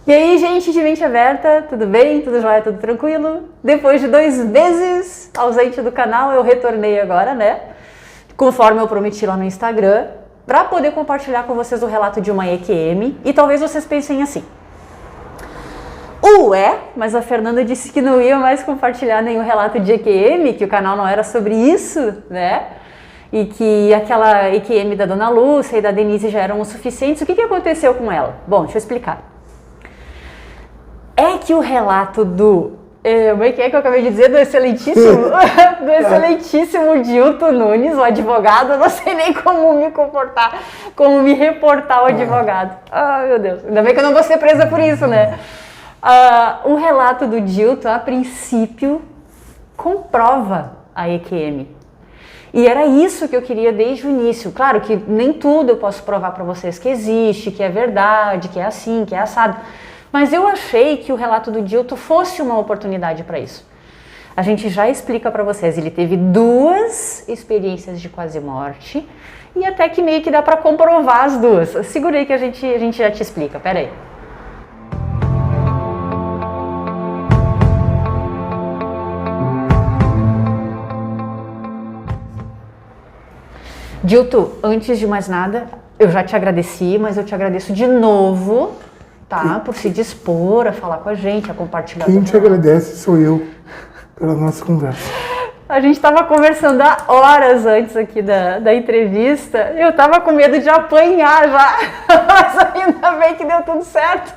E aí, gente de mente aberta, tudo bem? Tudo jóia? Tudo tranquilo? Depois de 2 meses ausente do canal, eu retornei agora, né? Conforme eu prometi lá no Instagram, para poder compartilhar com vocês o relato de uma EQM. E talvez vocês pensem assim: ué, mas a Fernanda disse que não ia mais compartilhar nenhum relato de EQM, que o canal não era sobre isso, né? E que aquela EQM da Dona Lúcia e da Denise já eram o suficientes. O que aconteceu com ela? Bom, deixa eu explicar. É que o relato do... Como é que eu acabei de dizer? Do excelentíssimo Dilton Nunes, o advogado. Eu não sei nem como me comportar, como me reportar o advogado. Ai, meu Deus. Ainda bem que eu não vou ser presa por isso, né? O relato do Dilton, a princípio, comprova a EQM. E era isso que eu queria desde o início. Claro que nem tudo eu posso provar para vocês que existe, que é verdade, que é assim, que é assado. Mas eu achei que o relato do Dilton fosse uma oportunidade para isso. A gente já explica para vocês, ele teve 2 experiências de quase morte e até que meio que dá para comprovar as 2. Segura aí que a gente já te explica, pera aí. Dilton, antes de mais nada, eu já te agradeci, mas eu te agradeço de novo, tá? Por se dispor a falar com a gente, a compartilhar. Quem te agradece sou eu, pela nossa conversa. A gente estava conversando há horas antes aqui da entrevista, eu estava com medo de apanhar já, mas ainda bem que deu tudo certo.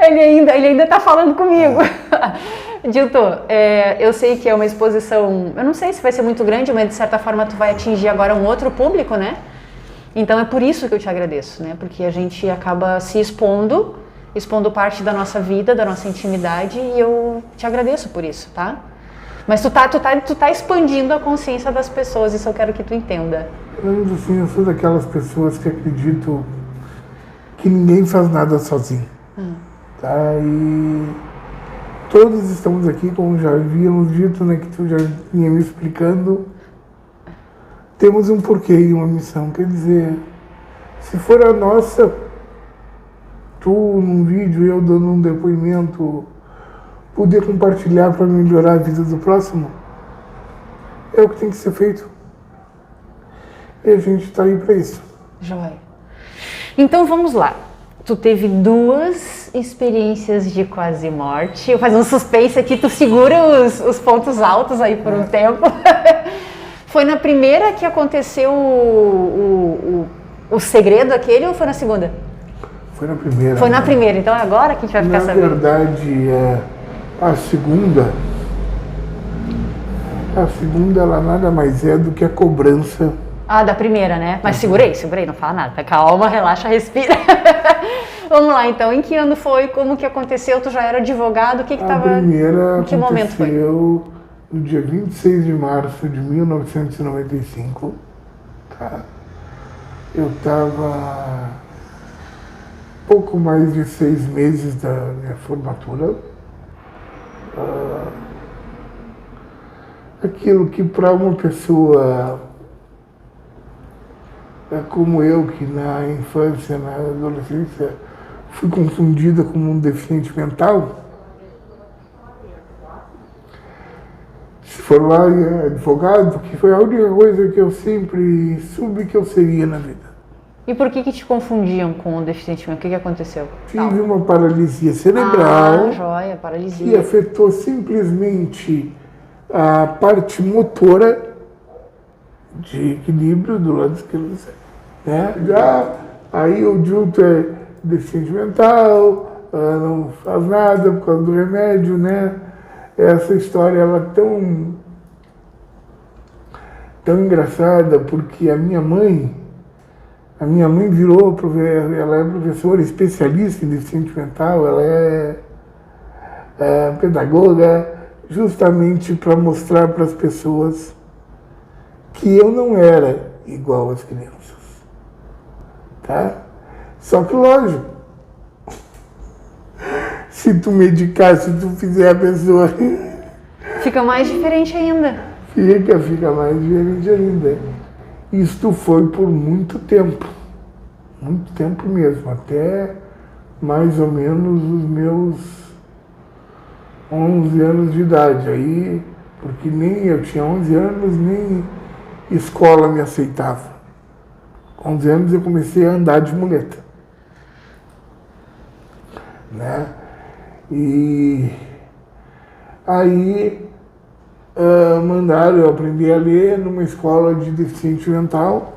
Ele ainda está falando comigo. Dilton, eu sei que é uma exposição, eu não sei se vai ser muito grande, mas de certa forma tu vai atingir agora um outro público, né? Então é por isso que eu te agradeço, né? Porque a gente acaba se expondo parte da nossa vida, da nossa intimidade, e eu te agradeço por isso, tá? Mas tu tá expandindo a consciência das pessoas, isso eu quero que tu entenda. Eu sou daquelas pessoas que acreditam que ninguém faz nada sozinho. Tá? E todos estamos aqui, como já havíamos dito, né, que tu já vinha me explicando, temos um porquê e uma missão. Quer dizer, se for a nossa, tu num vídeo, eu dando um depoimento, poder compartilhar para melhorar a vida do próximo, é o que tem que ser feito. E a gente está aí para isso. Joia. Então vamos lá. Tu teve 2 experiências de quase morte. Eu faço um suspense aqui, tu segura os pontos altos aí por um tempo. Foi na primeira que aconteceu o segredo aquele ou foi na segunda? Foi na primeira. Foi na primeira, então é agora que a gente vai ficar sabendo. Na verdade, a segunda ela nada mais é do que a cobrança. Da primeira, né? Mas segurei, não fala nada. Calma, relaxa, respira. Vamos lá, então. Em que ano foi? Como que aconteceu? Tu já era advogado? O que tava... A primeira em que momento foi? Aconteceu no dia 26 de março de 1995. Tá? Eu estava pouco mais de 6 meses da minha formatura. Aquilo que para uma pessoa como eu, que na infância, na adolescência, fui confundida como um deficiente mental, se formar em advogado, que foi a única coisa que eu sempre soube que eu seria na vida. E por que te confundiam com o deficiente mental? O que aconteceu? Tive uma paralisia cerebral. Joia, paralisia. Que afetou simplesmente a parte motora de equilíbrio do lado esquerdo, né? Já aí o Dilton é deficiente mental, não faz nada por causa do remédio, né? Essa história ela é tão engraçada porque a minha mãe virou, ela é professora especialista em deficiente mental, ela é pedagoga, justamente para mostrar para as pessoas que eu não era igual às crianças, tá? Só que lógico, se tu medicar, se tu fizer a pessoa... Fica mais diferente ainda. Fica mais diferente ainda. Isto foi por muito tempo mesmo, até mais ou menos os meus 11 anos de idade. Aí, porque nem eu tinha 11 anos, nem escola me aceitava. Com 11 anos eu comecei a andar de muleta, né? E aí mandaram eu aprender a ler numa escola de deficiente mental.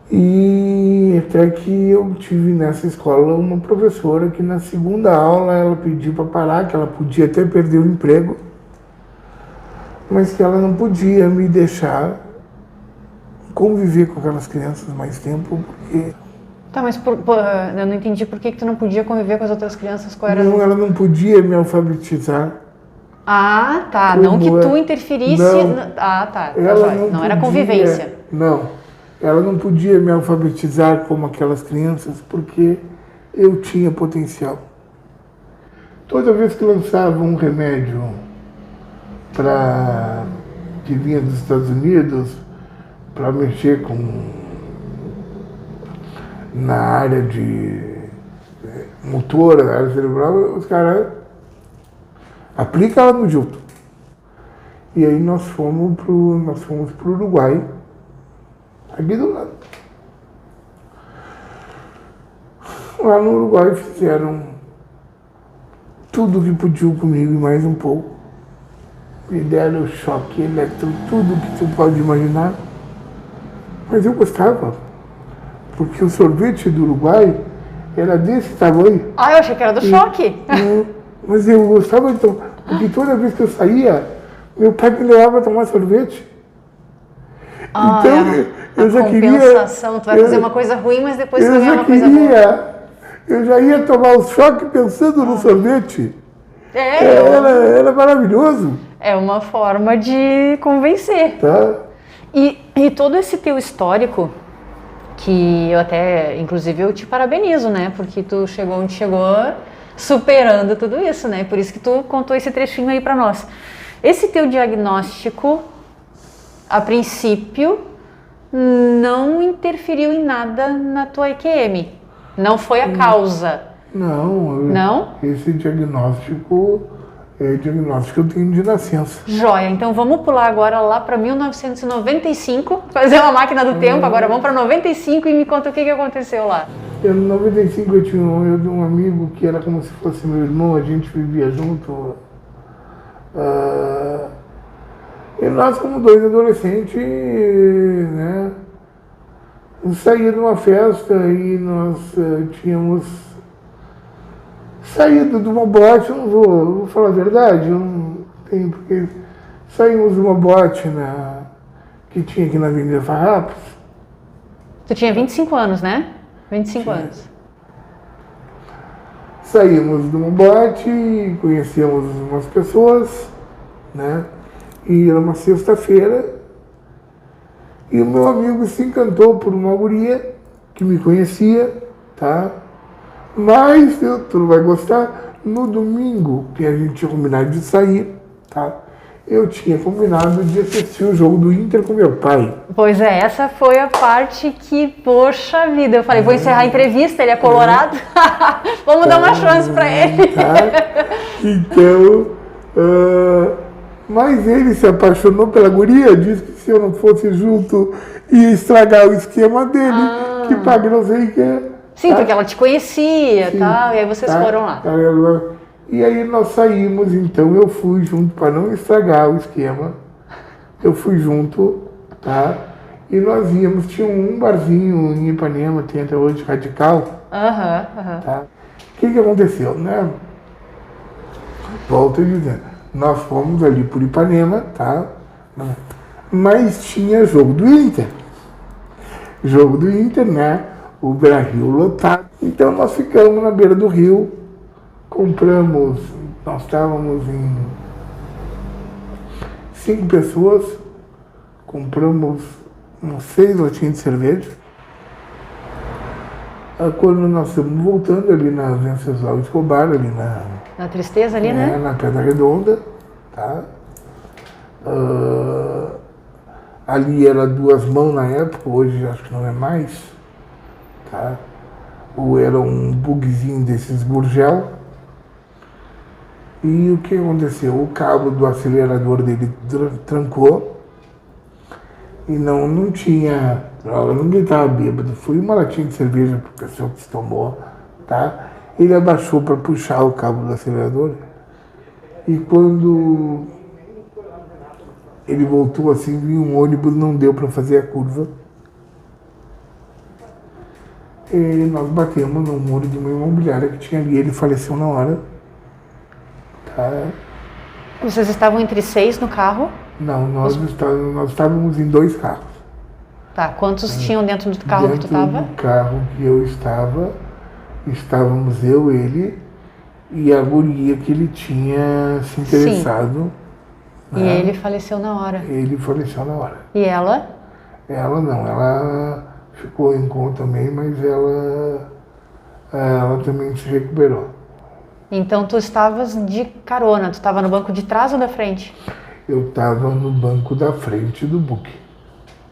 E até que eu tive nessa escola uma professora que na segunda aula ela pediu para parar, que ela podia até perder o emprego, mas que ela não podia me deixar conviver com aquelas crianças mais tempo, porque... Tá, mas eu não entendi por que tu não podia conviver com as outras crianças, qual era... Não, ela não podia me alfabetizar. Ah, tá, não que tu interferisse... Não, ah, tá, ela não era convivência. Não, ela não podia me alfabetizar como aquelas crianças, porque eu tinha potencial. Toda vez que lançava um remédio que vinha dos Estados Unidos, para mexer na área de motora, na área cerebral, os caras aplicam ela no Gilton. E aí nós fomos pro Uruguai, aqui do lado. Lá no Uruguai fizeram tudo que podiam comigo e mais um pouco. Me deram choque elétrico, tudo que tu pode imaginar. Mas eu gostava, porque o sorvete do Uruguai era desse tamanho. Ah, eu achei que era do choque. Não, mas eu gostava, então, porque toda vez que eu saía, meu pai me levava a tomar sorvete. Ah, então, eu já compensação. Tu vai fazer uma coisa ruim, mas depois tu vai ganhar uma coisa boa. Eu já ia tomar o choque pensando no sorvete. Era maravilhoso. É uma forma de convencer. Tá? E todo esse teu histórico, que eu até, inclusive, eu te parabenizo, né? Porque tu chegou onde chegou superando tudo isso, né? Por isso que tu contou esse trechinho aí pra nós. Esse teu diagnóstico, a princípio, não interferiu em nada na tua EQM. Não foi a causa. Não? Esse diagnóstico é diagnóstico que eu tenho de nascença. Joia, então vamos pular agora lá para 1995, fazer uma máquina do tempo, agora vamos para 95 e me conta o que aconteceu lá. Em 95 eu tinha um amigo que era como se fosse meu irmão, a gente vivia junto. E nós, como dois adolescentes, né, saía de uma festa e nós tínhamos saído de uma boate, eu não vou falar a verdade, eu não tenho porque saímos de uma boate que tinha aqui na Avenida Farrapos. Tu tinha 25 anos, né? 25 anos. Saímos de uma boate, conhecemos umas pessoas, né? E era uma sexta-feira e o meu amigo se encantou por uma guria que me conhecia, tá? Mas, tu não vai gostar, no domingo que a gente tinha combinado de sair, tá? Eu tinha combinado de assistir o jogo do Inter com meu pai. Pois é, essa foi a parte que, poxa vida, eu falei, vou encerrar a entrevista, ele é colorado, vamos dar uma chance pra ele. Tá? Então, mas ele se apaixonou pela guria, disse que se eu não fosse junto ia estragar o esquema dele, que pague não sei o que. Sim, tá? Porque ela te conhecia e tal, e aí vocês foram lá. E aí nós saímos, então eu fui junto, para não estragar o esquema, eu fui junto, tá? E nós íamos, tinha um barzinho em Ipanema, tem até hoje, Radical. Tá? O que aconteceu, né? Volto dizendo, nós fomos ali por Ipanema, tá? Mas tinha jogo do Inter. Jogo do Inter, né? O Beira-Rio lotado. Então nós ficamos na beira do rio, compramos, nós estávamos em 5 pessoas, compramos uns 6 latinhas de cerveja. Quando nós estamos voltando ali na Venceslau Escobar, ali na Tristeza ali, né? Na Pedra Redonda, tá? Ali era 2 mãos na época, hoje acho que não é mais. Tá? ou era um bugzinho desses Gurgel. E o que aconteceu? O cabo do acelerador dele trancou e não tinha droga, ninguém estava bêbado. Foi uma latinha de cerveja para o pessoal que se tomou, tá? Ele abaixou para puxar o cabo do acelerador e quando ele voltou assim, viu um ônibus, não deu para fazer a curva. E nós batemos no muro de uma imobiliária que tinha ali, ele faleceu na hora. Tá? Vocês estavam entre 6 no carro? Não, nós estávamos em 2 carros. Tá, quantos tinham dentro do carro que tu estava? Dentro do carro que eu estava, estávamos eu, ele e a guria que ele tinha se interessado. E ele faleceu na hora? Ele faleceu na hora. E ela? Ela não, ela ficou em coma também, mas ela também se recuperou. Então tu estavas de carona, tu estava no banco de trás ou da frente? Eu estava no banco da frente do Buki.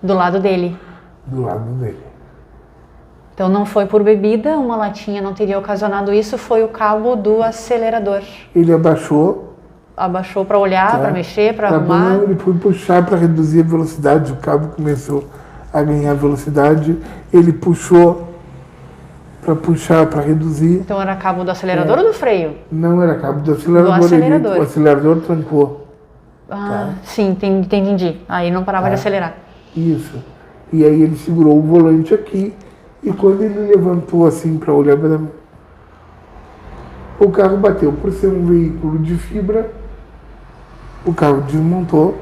Do lado dele? Do lado dele. Então não foi por bebida, uma latinha não teria ocasionado isso, foi o cabo do acelerador. Ele abaixou. Abaixou para olhar, para mexer, para arrumar? Ele foi puxar para reduzir a velocidade, o cabo começou a ganhar velocidade, ele puxou para puxar, para reduzir. Então era cabo do acelerador ou do freio? Não, era cabo do acelerador. Do acelerador. O acelerador trancou. Sim, entendi. Aí não parava de acelerar. Isso. E aí ele segurou o volante aqui e quando ele levantou assim para olhar para o carro bateu. Por ser um veículo de fibra, o carro desmontou.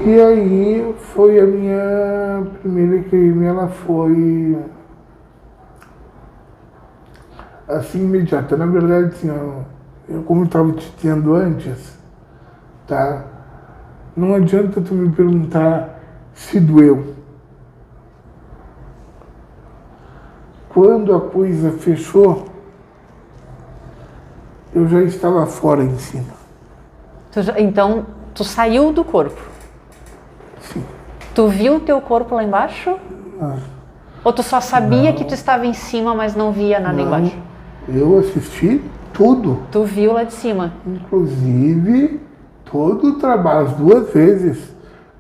E aí foi a minha primeira crime, ela foi assim imediata. Na verdade, assim, eu como estava te dizendo antes, tá? Não adianta tu me perguntar se doeu. Quando a coisa fechou, eu já estava fora em cima. Então, tu saiu do corpo? Sim. Tu viu o teu corpo lá embaixo? Ou tu só sabia que tu estava em cima, mas não via nada embaixo? Eu assisti tudo. Tu viu lá de cima? Inclusive, todo o trabalho, as 2 vezes,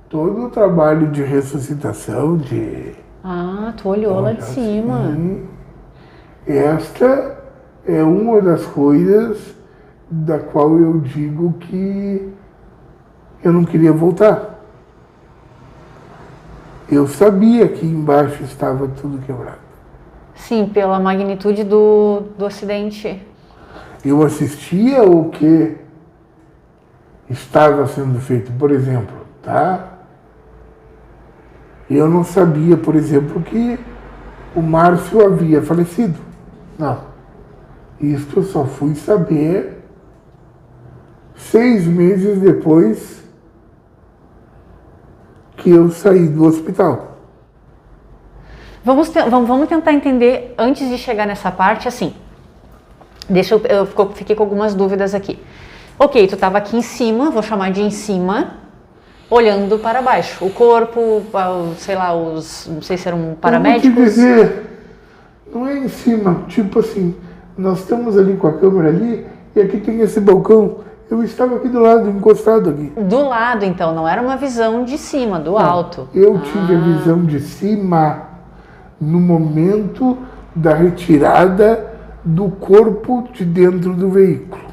todo o trabalho de ressuscitação, tu olhou lá de cima. Esta é uma das coisas da qual eu digo que eu não queria voltar. Eu sabia que embaixo estava tudo quebrado. Sim, pela magnitude do acidente. Eu assistia o que estava sendo feito, por exemplo, tá? Eu não sabia, por exemplo, que o Márcio havia falecido. Não. Isso eu só fui saber 6 meses depois que eu saí do hospital. Vamos tentar entender, antes de chegar nessa parte, assim, fiquei com algumas dúvidas aqui. Ok, tu estava aqui em cima, vou chamar de em cima, olhando para baixo. O corpo, sei lá, não sei se eram paramédicos. Eu vou te dizer, não é em cima, tipo assim, nós estamos ali com a câmera ali, e aqui tem esse balcão. Eu estava aqui do lado, encostado aqui. Do lado, então, não era uma visão de cima, do alto. Eu tive a visão de cima no momento da retirada do corpo de dentro do veículo.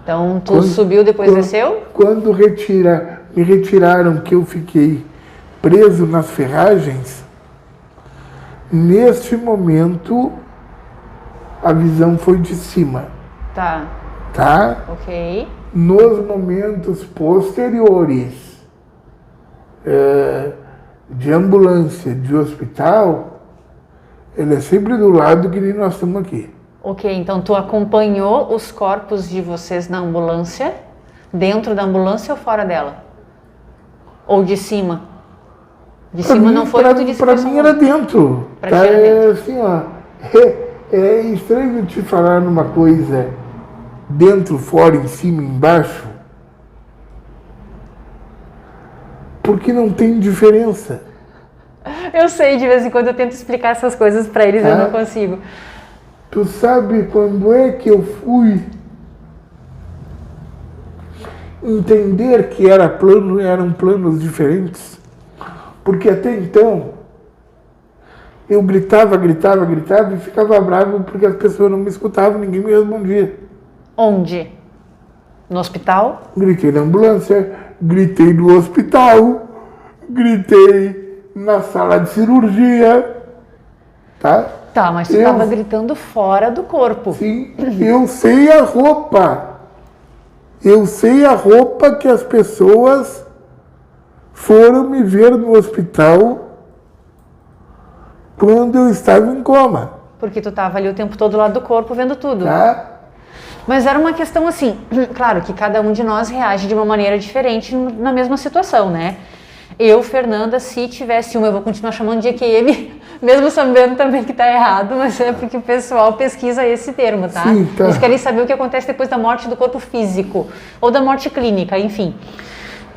Então, tu subiu, depois desceu? Quando me retiraram, que eu fiquei preso nas ferragens, neste momento, a visão foi de cima. Tá. Tá? Ok. Nos momentos posteriores de ambulância, de hospital, ele é sempre do lado que nem nós estamos aqui. Ok, então tu acompanhou os corpos de vocês na ambulância, dentro da ambulância ou fora dela? Ou de cima? De cima não foi o que tu disse. Pra mim era dentro. Pra ti era dentro. Assim, ó, é estranho te falar numa coisa dentro, fora, em cima, embaixo, porque não tem diferença. Eu sei, de vez em quando eu tento explicar essas coisas pra eles, eu não consigo. Tu sabe quando é que eu fui entender que eram planos diferentes? Porque até então eu gritava e ficava bravo porque as pessoas não me escutavam, ninguém me respondia. Onde? No hospital? Gritei na ambulância, gritei no hospital, gritei na sala de cirurgia, tá? Tá, mas tu tava gritando fora do corpo. Sim, eu sei a roupa. Eu sei a roupa que as pessoas foram me ver no hospital quando eu estava em coma. Porque tu tava ali o tempo todo lá do corpo vendo tudo. Tá? Mas era uma questão assim, claro que cada um de nós reage de uma maneira diferente na mesma situação, né? Eu, Fernanda, se tivesse eu vou continuar chamando de EQM, mesmo sabendo também que tá errado, mas é porque o pessoal pesquisa esse termo, tá? Sim, tá. Eles querem saber o que acontece depois da morte do corpo físico, ou da morte clínica, enfim.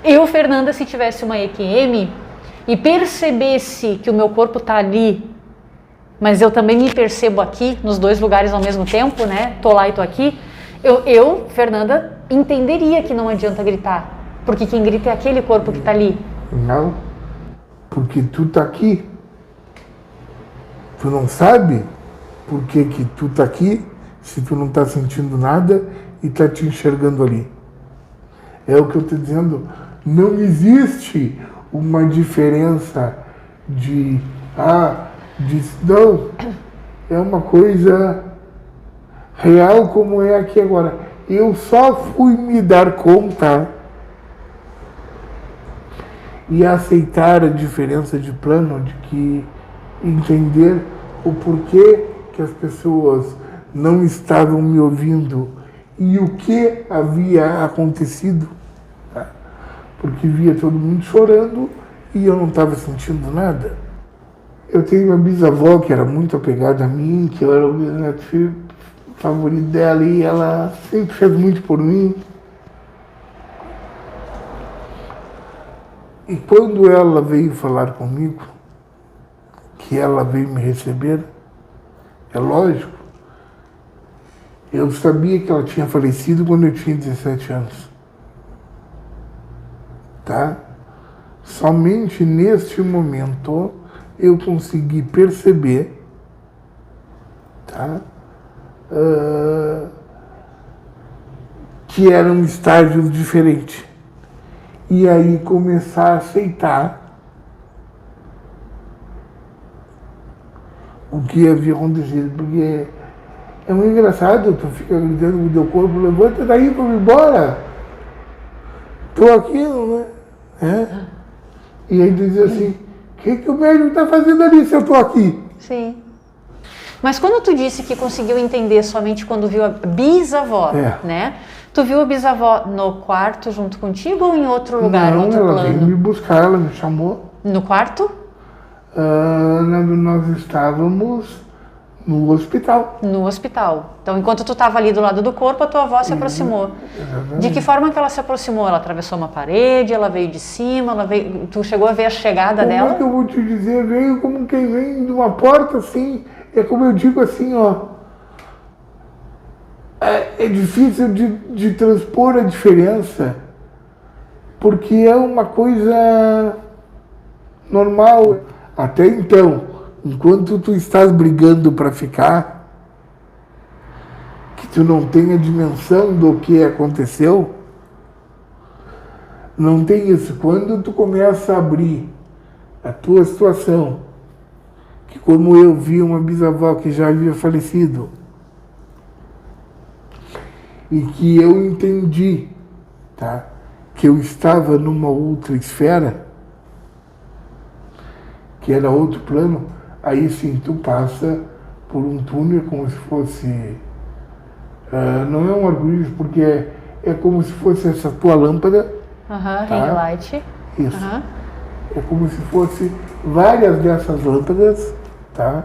Eu, Fernanda, se tivesse uma EQM e percebesse que o meu corpo tá ali, mas eu também me percebo aqui, nos dois lugares ao mesmo tempo, né? Tô lá e tô aqui. Eu, Fernanda, entenderia que não adianta gritar, porque quem grita é aquele corpo que tá ali. Não, porque tu tá aqui. Tu não sabe por que que tu tá aqui se tu não tá sentindo nada e tá te enxergando ali. É o que eu tô dizendo. Não existe uma diferença não. É uma coisa real como é aqui agora. Eu só fui me dar conta e aceitar a diferença de plano, de que entender o porquê que as pessoas não estavam me ouvindo e o que havia acontecido, tá? Porque via todo mundo chorando e eu não estava sentindo nada. Eu tenho uma bisavó que era muito apegada a mim, que eu era o neto favorito dela e ela sempre fez muito por mim. E quando ela veio falar comigo, que ela veio me receber, é lógico, eu sabia que ela tinha falecido quando eu tinha 17 anos. Tá? Somente neste momento eu consegui perceber, tá? Que eram estágios diferentes. E aí começar a aceitar o que havia acontecido, porque é muito engraçado, tu fica gritando com o teu corpo, levanta daí, vamos embora. Tô aqui, né? É? E aí tu diz assim, o que o médico tá fazendo ali se eu tô aqui? Sim. Mas quando tu disse que conseguiu entender somente quando viu a bisavó, né? Tu viu a bisavó no quarto junto contigo ou em outro lugar, Não, outro ela plano? veio me buscar, ela me chamou. No quarto? Nós estávamos no hospital. No hospital. Então, enquanto tu estava ali do lado do corpo, a tua avó se aproximou. Exatamente. De que forma que ela se aproximou? Ela atravessou uma parede, ela veio de cima, tu chegou a ver a chegada dela? Como é que eu vou te dizer? Veio como quem vem de uma porta assim, é como eu digo assim, ó. É difícil de transpor a diferença, porque é uma coisa normal. Até então, enquanto tu estás brigando para ficar, que tu não tem a dimensão do que aconteceu, não tem isso. Quando tu começa a abrir a tua situação, que como eu vi uma bisavó que já havia falecido, e que eu entendi, tá, que eu estava numa outra esfera, que era outro plano, aí sim tu passa por um túnel como se fosse, não é um arco-íris, porque é como se fosse essa tua lâmpada. Aham, tá? ring light. Isso. Aham. É como se fosse várias dessas lâmpadas, tá?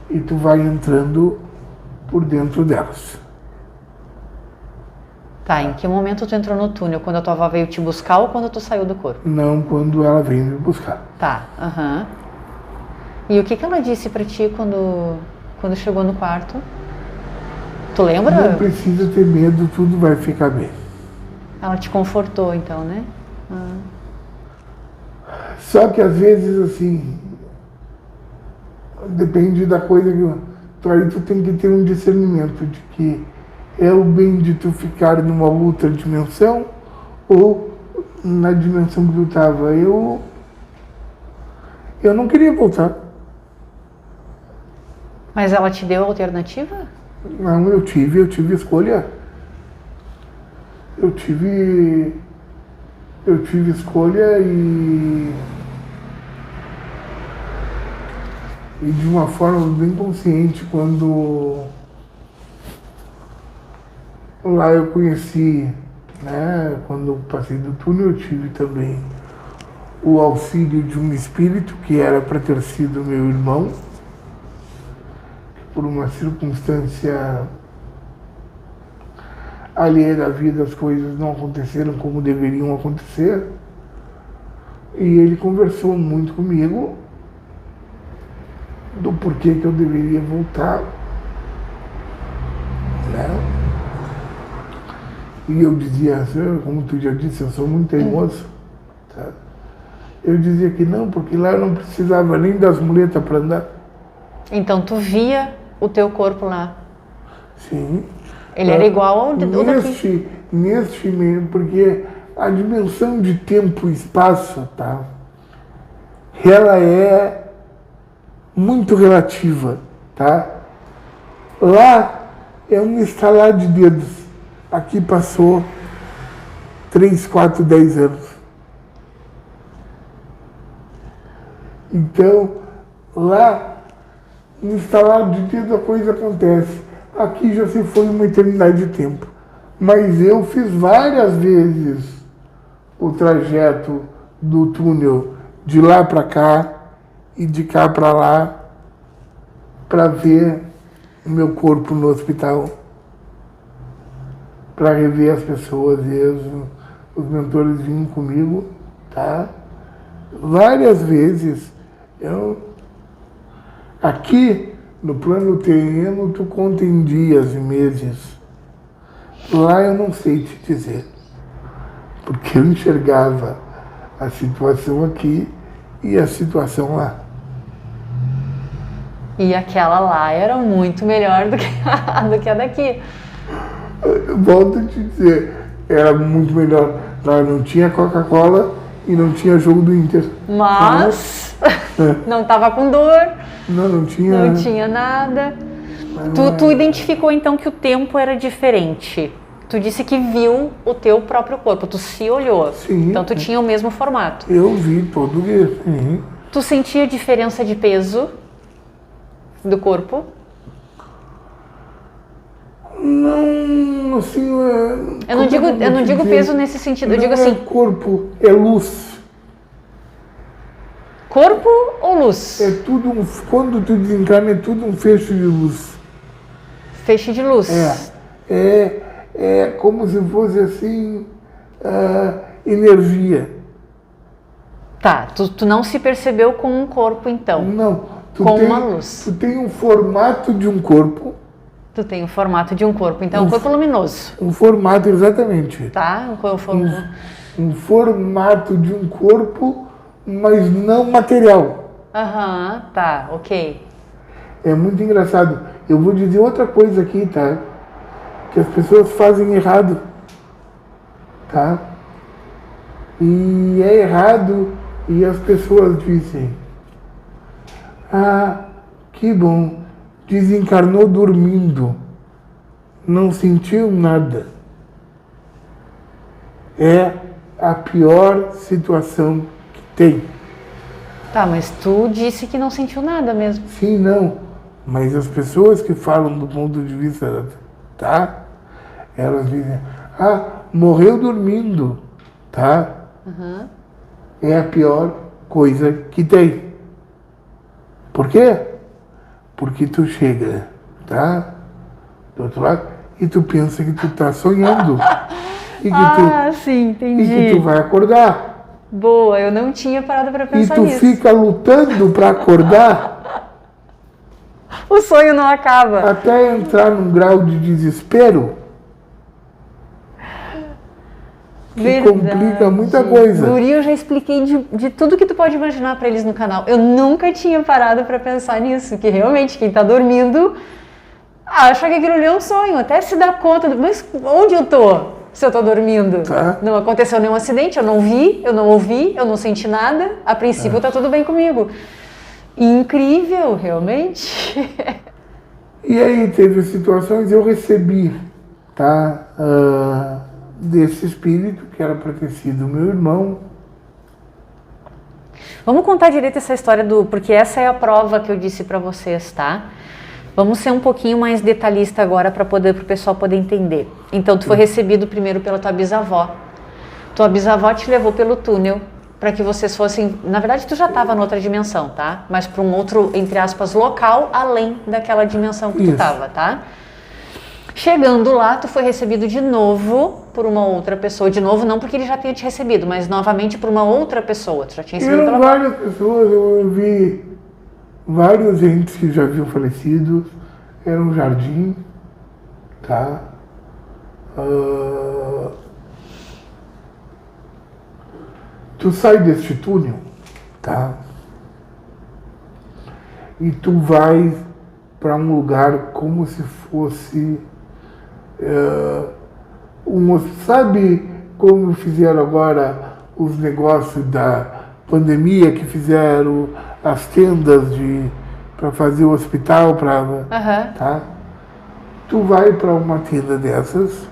E tu vai entrando por dentro delas. Tá, em que momento tu entrou no túnel? Quando a tua avó veio te buscar ou quando tu saiu do corpo? Não quando ela vem me buscar. Tá, aham. E o que ela disse pra ti quando chegou no quarto? Tu lembra? Não precisa ter medo, tudo vai ficar bem. Ela te confortou, então, né? Só que às vezes, assim, depende da coisa que aí tu tem que ter um discernimento de que é o bem de tu ficar numa outra dimensão ou na dimensão que tu estava. Eu não queria voltar. Mas ela te deu a alternativa? Não, eu tive escolha. Eu tive escolha e de uma forma bem consciente, quando lá eu conheci, né, quando eu passei do túnel, eu tive também o auxílio de um espírito que era para ter sido meu irmão, que por uma circunstância alheia da vida as coisas não aconteceram como deveriam acontecer, e ele conversou muito comigo do porquê que eu deveria voltar, né? E eu dizia, como tu já disse, eu sou muito teimoso, tá? Eu dizia que não, porque lá eu não precisava nem das muletas para andar. Então tu via o teu corpo lá? Sim. Ele era igual ao daqui? Neste meio, porque a dimensão de tempo e espaço, tá? Ela é muito relativa, tá? Lá é um estalar de dedos. Aqui passou 3, 4, 10 anos. Então, lá, no estalar de dedos a coisa acontece. Aqui já se foi uma eternidade de tempo. Mas eu fiz várias vezes o trajeto do túnel de lá para cá e de cá para lá para ver o meu corpo no hospital, para rever as pessoas, e os mentores vinham comigo, tá? Várias vezes. Aqui no plano terreno tu conta em dias e meses. Lá eu não sei te dizer, porque eu enxergava a situação aqui e a situação lá. E aquela lá era muito melhor do que a daqui. Volto a te dizer, era muito melhor. Lá não tinha Coca-Cola e não tinha jogo do Inter. Mas não tava com dor. Não tinha. Não tinha nada. Tu identificou então que o tempo era diferente. Tu disse que viu o teu próprio corpo, tu se olhou. Sim. Então tu tinha o mesmo formato. Eu vi todo dia. Sim. Tu sentia diferença de peso do corpo? Não, assim. Eu não digo peso nesse sentido, eu digo assim. Corpo, é luz. Corpo ou luz? É tudo quando tu desencarna, é tudo um feixe de luz. Feixe de luz. É como se fosse assim, energia. Tá, tu não se percebeu com um corpo então? Não. Uma luz. Tu tem um formato de um corpo. Tu tem o formato de um corpo, então um corpo luminoso. Um formato, exatamente. Tá, um formato de um corpo, mas não material. Aham, tá, ok. É muito engraçado. Eu vou dizer outra coisa aqui, tá? Que as pessoas fazem errado, tá? E é errado, e as pessoas dizem: ah, que bom, desencarnou dormindo, não sentiu nada. É a pior situação que tem. Tá, mas tu disse que não sentiu nada mesmo. Sim, não. Mas as pessoas que falam do ponto de vista, tá? Elas dizem: ah, morreu dormindo, tá? Uhum. É a pior coisa que tem. Por quê? Porque tu chega, tá? Do outro lado, e tu pensa que tu tá sonhando. Sim, entendi. E que tu vai acordar. Boa, eu não tinha parado pra pensar nisso. E tu fica lutando pra acordar. O sonho não acaba. Até entrar num grau de desespero que complica muita coisa. Guri, eu já expliquei de tudo que tu pode imaginar pra eles no canal. Eu nunca tinha parado pra pensar nisso, que realmente quem tá dormindo acha que aquilo ali é um sonho, até se dá conta, mas onde eu tô se eu tô dormindo? Tá. Não aconteceu nenhum acidente, eu não vi, eu não ouvi, eu não senti nada, a princípio tá tudo bem comigo. Incrível, realmente. E aí teve situações, eu recebi, tá, desse espírito, que era para ter sido meu irmão. Vamos contar direito essa história porque essa é a prova que eu disse pra vocês, tá? Vamos ser um pouquinho mais detalhista agora para o pessoal poder entender. Então, tu foi recebido primeiro pela tua bisavó. Tua bisavó te levou pelo túnel para que vocês fossem... Na verdade, tu já estava noutra dimensão, tá? Mas para um outro, entre aspas, local, além daquela dimensão que tu estava, tá? Chegando lá, tu foi recebido de novo por uma outra pessoa. De novo, não porque ele já tenha te recebido, mas novamente por uma outra pessoa. Tu já tinha recebido Eram várias pessoas, eu vi vários entes que já haviam falecido. Era um jardim, tá? Tu sai deste túnel, tá? E tu vai para um lugar como se fosse sabe como fizeram agora os negócios da pandemia, que fizeram as tendas para fazer o hospital, tá? Tu vai para uma tenda dessas.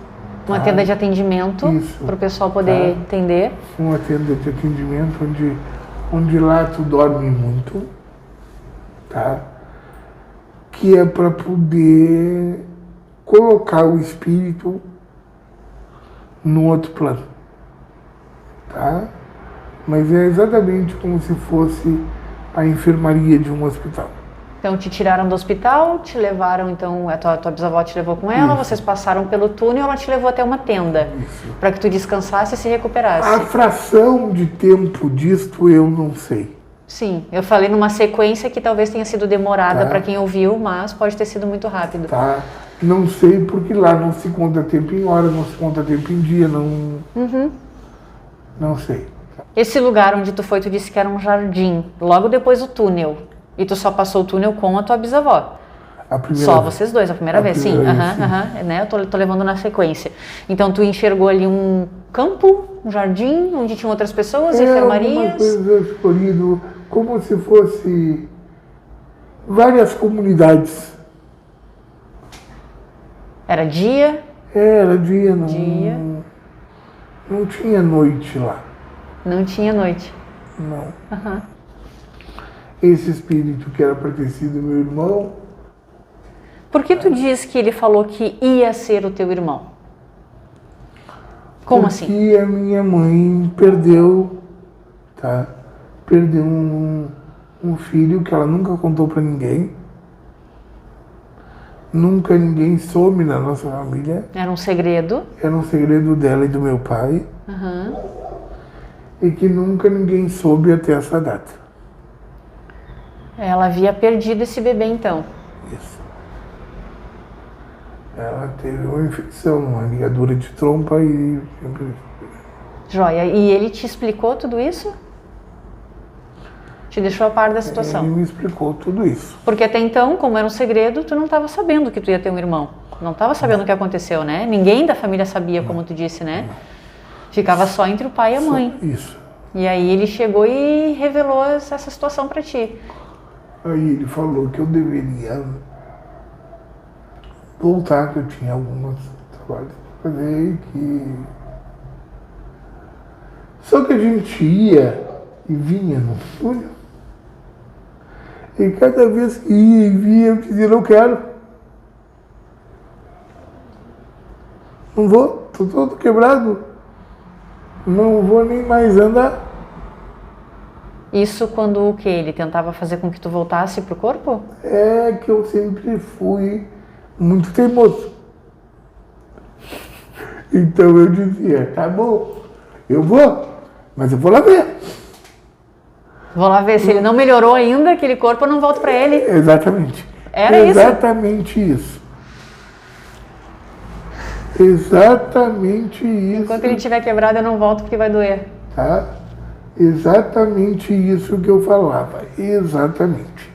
Uma tenda de atendimento, para o pessoal poder entender. Uma tenda de atendimento onde lá tu dorme muito, tá? Que é para poder colocar o espírito no outro plano, tá? Mas é exatamente como se fosse a enfermaria de um hospital. Então te tiraram do hospital, te levaram, então a tua bisavó te levou com ela, vocês passaram pelo túnel, ela te levou até uma tenda, para que tu descansasse e se recuperasse. A fração de tempo disto eu não sei. Sim, eu falei numa sequência que talvez tenha sido demorada para quem ouviu, mas pode ter sido muito rápido. Tá, não sei porque lá não se conta tempo em hora, não se conta tempo em dia, não... Não sei. Esse lugar onde tu foi, tu disse que era um jardim, logo depois do túnel. E tu só passou o túnel com a tua bisavó. A primeira só vez. Vocês dois, a primeira vez, sim. Né? Eu tô levando na sequência. Então tu enxergou ali um campo, um jardim, onde tinham outras pessoas, enfermarias. Uma coisa escolhido como se fosse várias comunidades. Era dia? Era dia, não. Dia. Não tinha noite lá. Não tinha noite. Não. Esse espírito que era para ter sido meu irmão. Por que tu diz que ele falou que ia ser o teu irmão? Como assim? Porque a minha mãe perdeu, tá? Perdeu um filho que ela nunca contou para ninguém. Nunca ninguém soube na nossa família. Era um segredo. Era um segredo dela e do meu pai. E que nunca ninguém soube até essa data. Ela havia perdido esse bebê, então. Isso. Ela teve uma infecção, uma ligadura de trompa e... Joia. E ele te explicou tudo isso? Te deixou a par da situação? Ele me explicou tudo isso. Porque até então, como era um segredo, tu não estava sabendo que tu ia ter um irmão. Não estava sabendo o que aconteceu, né? Ninguém da família sabia, como tu disse, né? Ficava só entre o pai e a mãe. Isso. E aí ele chegou e revelou essa situação para ti. Aí ele falou que eu deveria voltar, que eu tinha alguns trabalhos para fazer, que... Só que a gente ia e vinha no túnel, e cada vez que ia e vinha, eu dizia, não quero. Não vou, tô todo quebrado. Não vou nem mais andar. Isso quando o quê? Ele tentava fazer com que tu voltasse pro corpo? É que eu sempre fui muito teimoso. Então eu dizia, tá bom, eu vou, mas eu vou lá ver. Vou lá ver, se ele não melhorou ainda, aquele corpo, eu não volto pra ele. Exatamente. Era isso. Exatamente isso. Exatamente isso. Enquanto ele estiver quebrado, eu não volto porque vai doer. Tá? Exatamente isso que eu falava. Exatamente.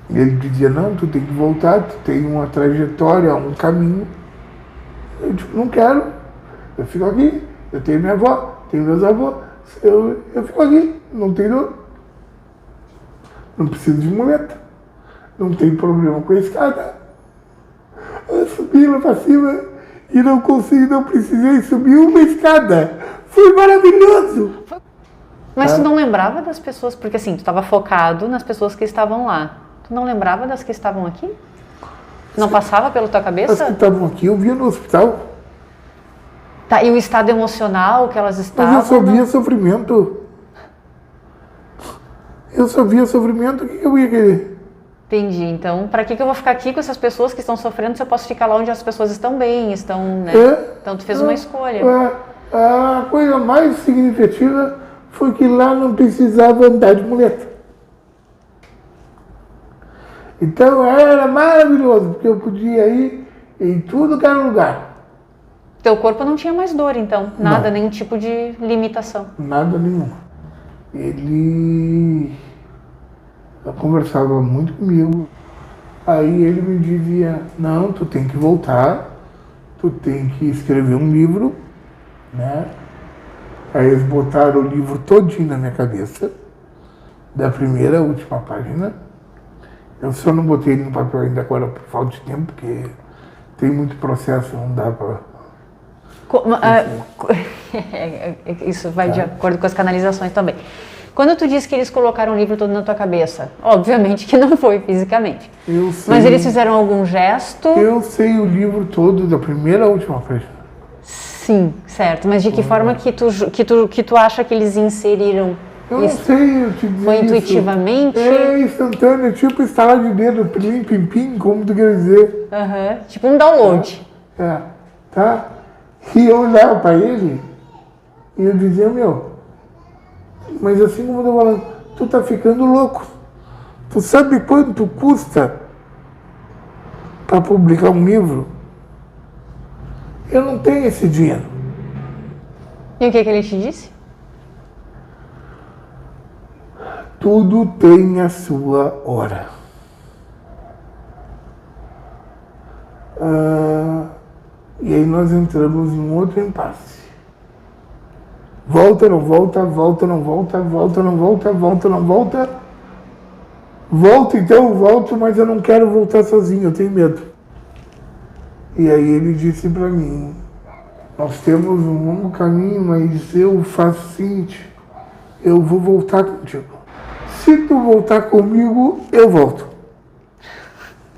Ele dizia, não, tu tem que voltar, tu tem uma trajetória, um caminho. Eu digo, não quero. Eu fico aqui, eu tenho minha avó, tenho meus avós, eu fico aqui, não tenho dor. Não preciso de muleta. Não tem problema com a escada. Eu subi lá pra cima e não consegui, não precisei subir uma escada. Foi maravilhoso. Mas tu não lembrava das pessoas, porque assim, tu estava focado nas pessoas que estavam lá. Tu não lembrava das que estavam aqui? Não passava pela tua As cabeça? que estavam aqui, eu via no hospital. Tá, e o estado emocional que elas estavam? Mas eu só via sofrimento. Eu só via sofrimento, o que eu ia querer? Entendi. Então, pra que eu vou ficar aqui com essas pessoas que estão sofrendo se eu posso ficar lá onde as pessoas estão bem, estão, né? Então tu fez uma escolha. A coisa mais significativa foi que lá não precisava andar de muleta. Então era maravilhoso, porque eu podia ir em tudo que era lugar. Teu corpo não tinha mais dor, então? Nada, Não. nenhum tipo de limitação. Nada nenhum. Ele conversava muito comigo. Aí ele me dizia, não, tu tem que voltar, tu tem que escrever um livro, né? Aí eles botaram o livro todinho na minha cabeça, da primeira à última página. Eu só não botei ele no papel ainda agora por falta de tempo, porque tem muito processo, não dá para... Isso vai de acordo com as canalizações também. Quando tu disse que eles colocaram o livro todo na tua cabeça, obviamente que não foi fisicamente. Eu sei, Mas eles fizeram algum gesto? Eu sei o livro todo, da primeira à última página. Sim, certo. Mas de que forma que tu acha que eles inseriram Eu não isso? sei, eu te dizer Foi isso. intuitivamente? É instantâneo, tipo estalar de dedo, plim, pim, pim, como tu quer dizer. Aham. Tipo um download. É, tá? E eu olhava pra ele e eu dizia, meu, mas assim como eu tô falando, tu tá ficando louco. Tu sabe quanto custa pra publicar um livro? Eu não tenho esse dinheiro. E o que ele te disse? Tudo tem a sua hora. E aí nós entramos num outro impasse. Volta, não volta, volta, não volta, volta, não volta, volta, não volta. Volta então, volto, mas eu não quero voltar sozinho, eu tenho medo. E aí ele disse pra mim, nós temos um longo caminho, mas eu faço o seguinte, eu vou voltar contigo. Se tu voltar comigo, eu volto.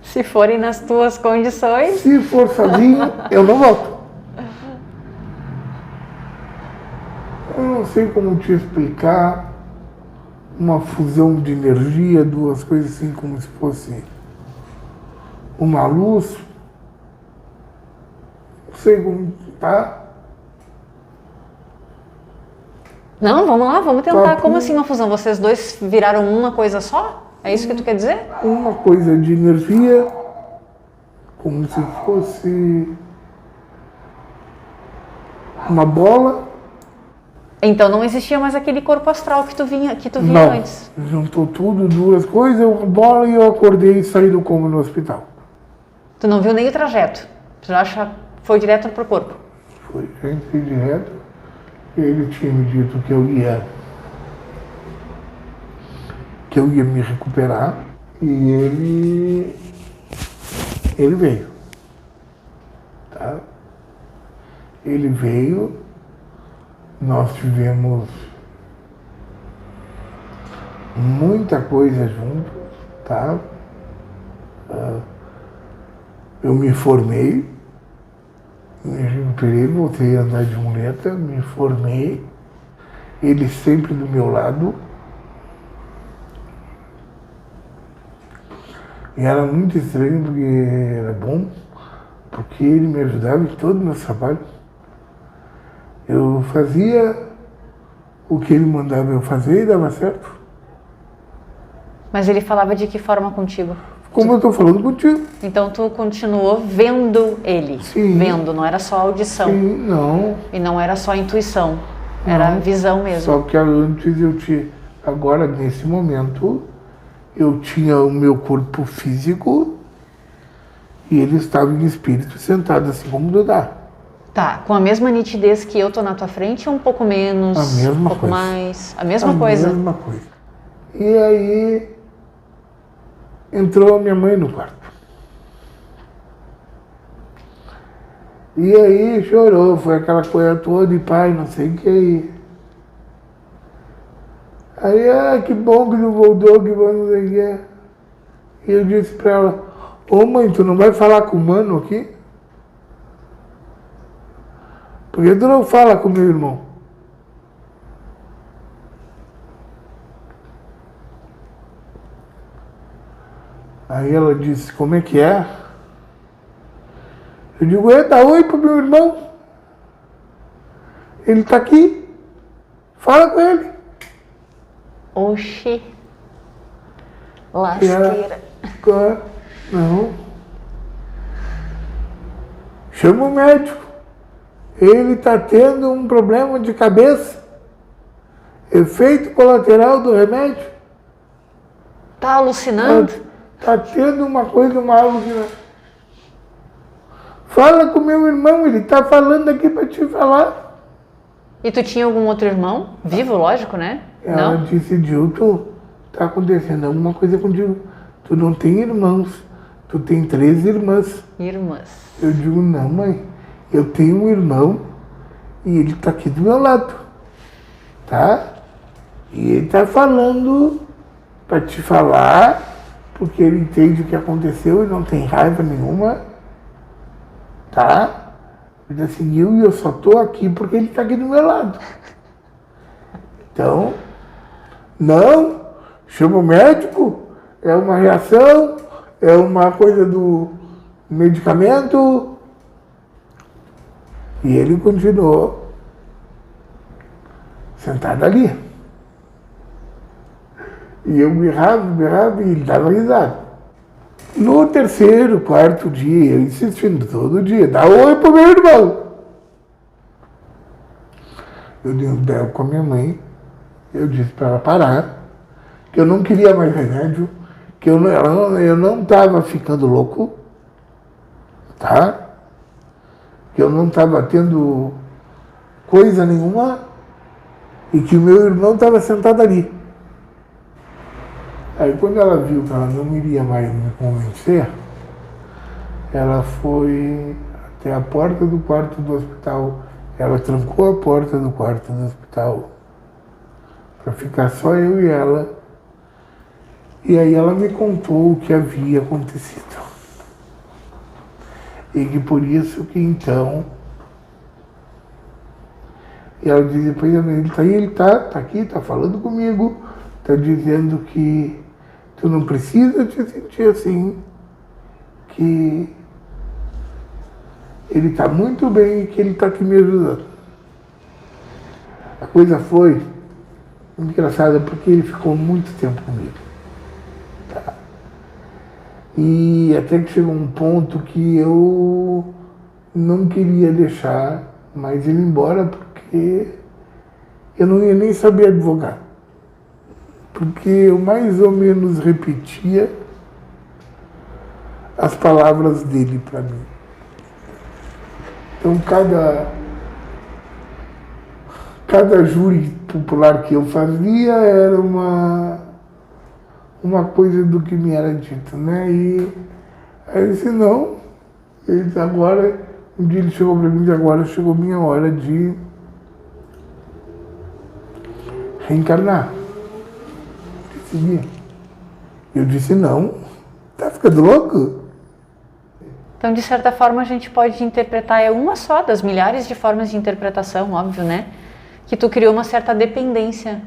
Se forem nas tuas condições. Se for sozinho, eu não volto. Eu não sei como te explicar uma fusão de energia, duas coisas assim, como se fosse uma luz. Não sei como, tá? Não, vamos lá, vamos tentar. Papo. Como assim uma fusão? Vocês dois viraram uma coisa só? É isso que tu quer dizer? Uma coisa de energia, como se fosse uma bola. Então não existia mais aquele corpo astral que tu via Não, antes. juntou tudo, duas coisas, uma bola e eu acordei e saí do coma no hospital. Tu não viu nem o trajeto. Tu já foi direto pro corpo. Foi, entrei direto. Ele tinha me dito que eu ia me recuperar e ele veio, tá? Ele veio, nós tivemos muita coisa juntos, tá? Eu me formei, me recuperei, voltei a andar de muleta, me formei, ele sempre do meu lado. E era muito estranho, porque era bom, porque ele me ajudava em todo o meu trabalho. Eu fazia o que ele mandava eu fazer e dava certo. Mas ele falava de que forma contigo? Como eu tô falando contigo. Então tu continuou vendo ele. Sim. Vendo, não era só audição. Sim, não. E não era só intuição. Era Não. visão mesmo. Só que antes eu tinha. Agora, nesse momento, eu tinha o meu corpo físico e ele estava em espírito sentado assim como Dudá. Tá, com a mesma nitidez que eu tô na tua frente ou um pouco menos? A mesma um pouco coisa. mais? A mesma coisa? A mesma coisa. E aí entrou a minha mãe no quarto. E aí chorou, foi aquela coisa toda, e pai, não sei o que. Aí, que bom que tu voltou, que bom, não sei o que. E eu disse pra ela, ô mãe, tu não vai falar com o mano aqui? Por que tu não fala com meu irmão? Aí ela disse, como é que é? Eu digo, dá oi pro meu irmão. Ele tá aqui. Fala com ele. Oxi. Lasqueira. Não. Chama o médico. Ele tá tendo um problema de cabeça. Efeito colateral do remédio. Tá alucinando? Tá tendo uma coisa, uma alucinação. Fala com meu irmão, ele tá falando aqui pra te falar. E tu tinha algum outro irmão? Vivo, lógico, né? Ela Não? disse, Dilton, tá acontecendo alguma coisa contigo. Tu não tem irmãos, tu tem 3 irmãs. Irmãs. Eu digo, não, mãe, eu tenho um irmão e ele tá aqui do meu lado, tá? E ele tá falando pra te falar, porque ele entende o que aconteceu e não tem raiva nenhuma, tá? Ele disse, eu só tô aqui porque ele tá aqui do meu lado. Então, não, chama o médico, é uma reação, é uma coisa do medicamento. E ele continuou sentado ali. E eu berrava e ele dava risada. No 3º, 4º dia, eu insistindo todo dia, dá oi pro meu irmão. Eu dei um berro com a minha mãe, eu disse para ela parar, que eu não queria mais remédio, que eu não estava ficando louco, tá? Que eu não estava tendo coisa nenhuma e que o meu irmão estava sentado ali. Aí quando ela viu que ela não iria mais me convencer, ela foi até a porta do quarto do hospital. Ela trancou a porta do quarto do hospital para ficar só eu e ela. E aí ela me contou o que havia acontecido. E que por isso que então... E ela dizia, pois ele tá aqui, tá falando comigo, tá dizendo que tu não precisa te sentir assim, que ele tá muito bem e que ele tá aqui me ajudando. A coisa foi engraçada porque ele ficou muito tempo comigo. Tá? E até que chegou um ponto que eu não queria deixar mais ele embora porque eu não ia nem saber advogar. Porque eu mais ou menos repetia as palavras dele para mim. Então cada júri popular que eu fazia era uma coisa do que me era dito, né? E aí eu disse, não, agora, um dia ele chegou para mim e disse, agora chegou minha hora de reencarnar. Eu disse, não, tá ficando louco? Então, de certa forma, a gente pode interpretar, uma só das milhares de formas de interpretação, óbvio, né? Que tu criou uma certa dependência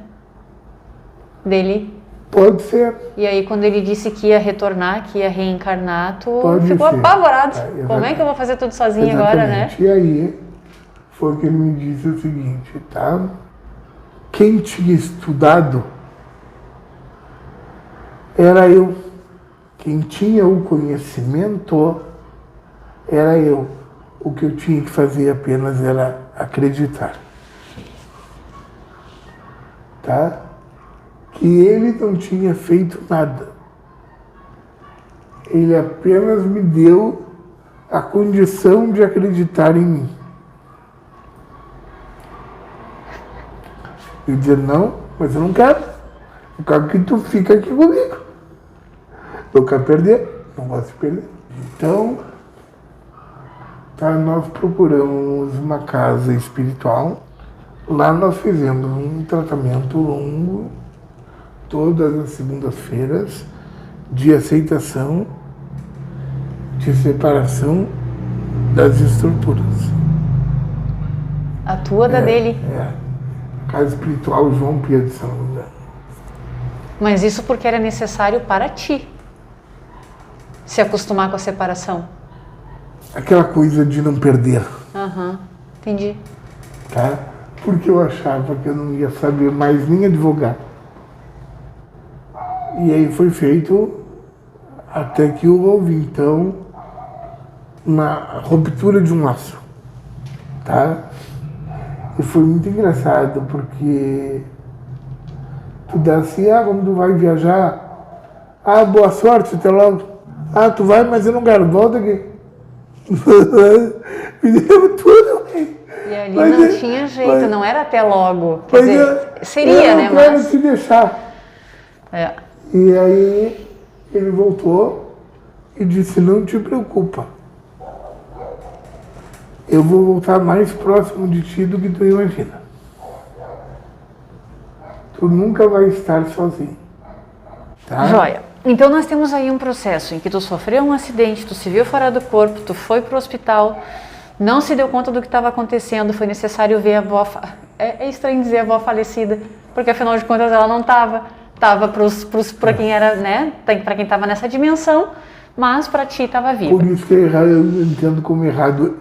dele. Pode ser. E aí, quando ele disse que ia retornar, que ia reencarnar, tu Pode ficou ser. apavorado. É, como é que eu vou fazer tudo sozinho exatamente. agora, né? E aí, foi que ele me disse o seguinte, tá? Quem tinha estudado era eu. Quem tinha o conhecimento era eu. O que eu tinha que fazer apenas era acreditar. Tá? Que ele não tinha feito nada. Ele apenas me deu a condição de acreditar em mim. Eu dizia, não, mas eu não quero. Eu quero que tu fique aqui comigo. Eu quero perder, não gosto de perder. Então, tá, nós procuramos uma casa espiritual. Lá nós fizemos um tratamento longo, todas as segundas-feiras, de aceitação, de separação das estruturas. A tua da dele. Casa espiritual João Pedro de São Luís. Mas isso porque era necessário para ti se acostumar com a separação. Aquela coisa de não perder. Entendi. Tá? Porque eu achava que eu não ia saber mais nem advogar. E aí foi feito até que houve, então, uma ruptura de um laço. Tá? E foi muito engraçado, porque tu dá assim, como tu vai viajar? Boa sorte, até logo. Tu vai, mas eu não quero, volta aqui. Me deu tudo, velho. E ali não tinha jeito, não era até logo. Quer dizer, seria, né? Eu não quero te deixar. E aí ele voltou e disse, não te preocupa. Eu vou voltar mais próximo de ti do que tu imagina. Tu nunca vai estar sozinho. Tá? Joia. Então nós temos aí um processo em que tu sofreu um acidente, tu se viu fora do corpo, tu foi pro hospital, não se deu conta do que estava acontecendo, foi necessário ver a avó... É estranho dizer a avó falecida, porque afinal de contas ela não estava. Estava para quem era, né? Para quem estava nessa dimensão, mas para ti estava viva. Por isso que é errado, eu entendo como errado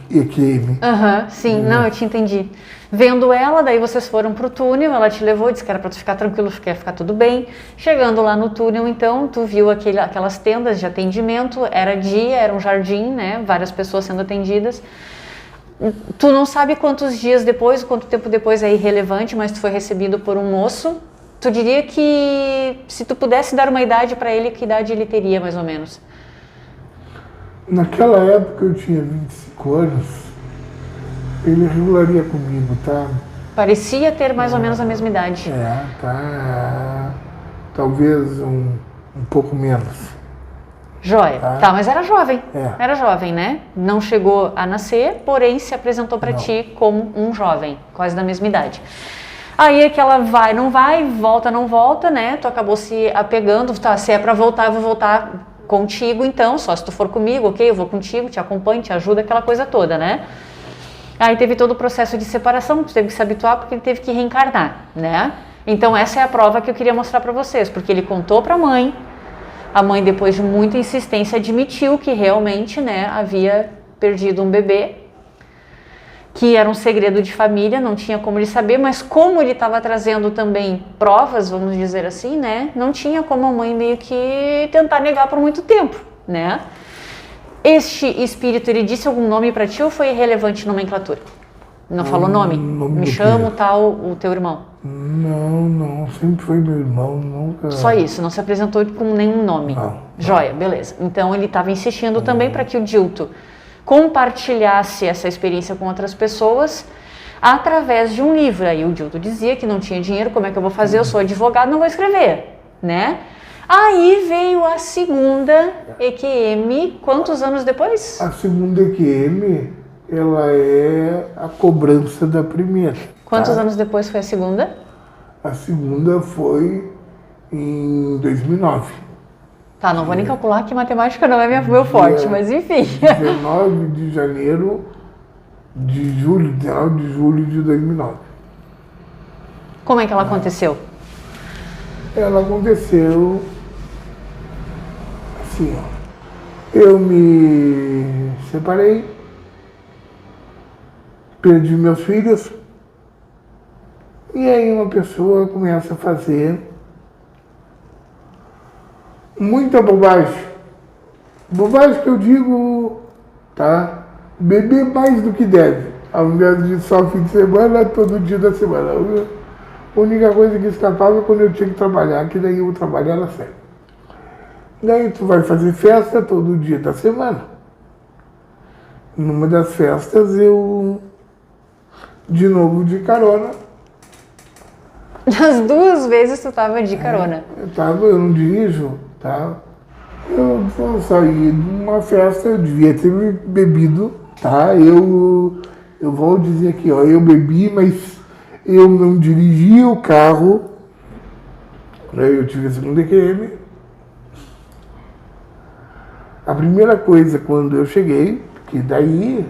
EQM. Sim, não, eu te entendi. Vendo ela, daí vocês foram pro túnel, ela te levou, disse que era para tu ficar tranquilo, que ia ficar tudo bem. Chegando lá no túnel, então, tu viu aquelas tendas de atendimento, era dia, era um jardim, né? Várias pessoas sendo atendidas. Tu não sabe quantos dias depois, quanto tempo depois é irrelevante, mas tu foi recebido por um moço. Tu diria que, se tu pudesse dar uma idade para ele, que idade ele teria, mais ou menos? Naquela época eu tinha 25 anos, ele regularia comigo, tá? Parecia ter mais ou menos a mesma idade. Tá. Talvez um pouco menos. Joia. Tá, mas era jovem. Era jovem, né? Não chegou a nascer, porém se apresentou para ti como um jovem, quase da mesma idade. Aí é que ela vai, não vai, volta, não volta, né? Tu acabou se apegando, tá, se é pra voltar, eu vou voltar contigo, então, só se tu for comigo, ok? Eu vou contigo, te acompanho, te ajudo, aquela coisa toda, né? Aí teve todo o processo de separação, tu teve que se habituar porque ele teve que reencarnar, né? Então essa é a prova que eu queria mostrar pra vocês, porque ele contou pra mãe, a mãe depois de muita insistência admitiu que realmente, né, havia perdido um bebê, que era um segredo de família, não tinha como ele saber, mas como ele estava trazendo também provas, vamos dizer assim, né, não tinha como a mãe meio que tentar negar por muito tempo, né. Este espírito, ele disse algum nome para ti ou foi irrelevante nomenclatura? Não falou nome? Me chamo tal, o teu irmão? Não, sempre foi meu irmão, nunca... Só isso, não se apresentou com nenhum nome? Não. Joia, beleza. Então ele estava insistindo também para que o Dilto compartilhasse essa experiência com outras pessoas através de um livro. Aí o Dilto dizia que não tinha dinheiro, como é que eu vou fazer? Eu sou advogado, não vou escrever, né? Aí veio a segunda EQM, quantos anos depois? A segunda EQM, ela é a cobrança da primeira. Quantos anos depois foi a segunda? A segunda foi em 2009. Tá, não vou nem calcular que matemática não é meu forte, mas enfim. 19 de janeiro de julho, 19 de julho de 2009. Como é que ela aconteceu? Ela aconteceu assim, ó. Eu me separei, perdi meus filhos, e aí uma pessoa começa a fazer muita bobagem. Bobagem que eu digo, tá? Beber mais do que deve. Ao invés de só fim de semana, todo dia da semana. A única coisa que escapava é quando eu tinha que trabalhar, que daí eu trabalhava sério. Daí tu vai fazer festa todo dia da semana. Numa das festas eu, de novo de carona. As 2 vezes tu tava de carona. Eu não dirijo, tá? Eu saí de uma festa, eu devia ter bebido, tá? Eu vou dizer aqui, ó, eu bebi, mas eu não dirigi o carro. Eu tive a segunda EQM. A primeira coisa, quando eu cheguei, que daí,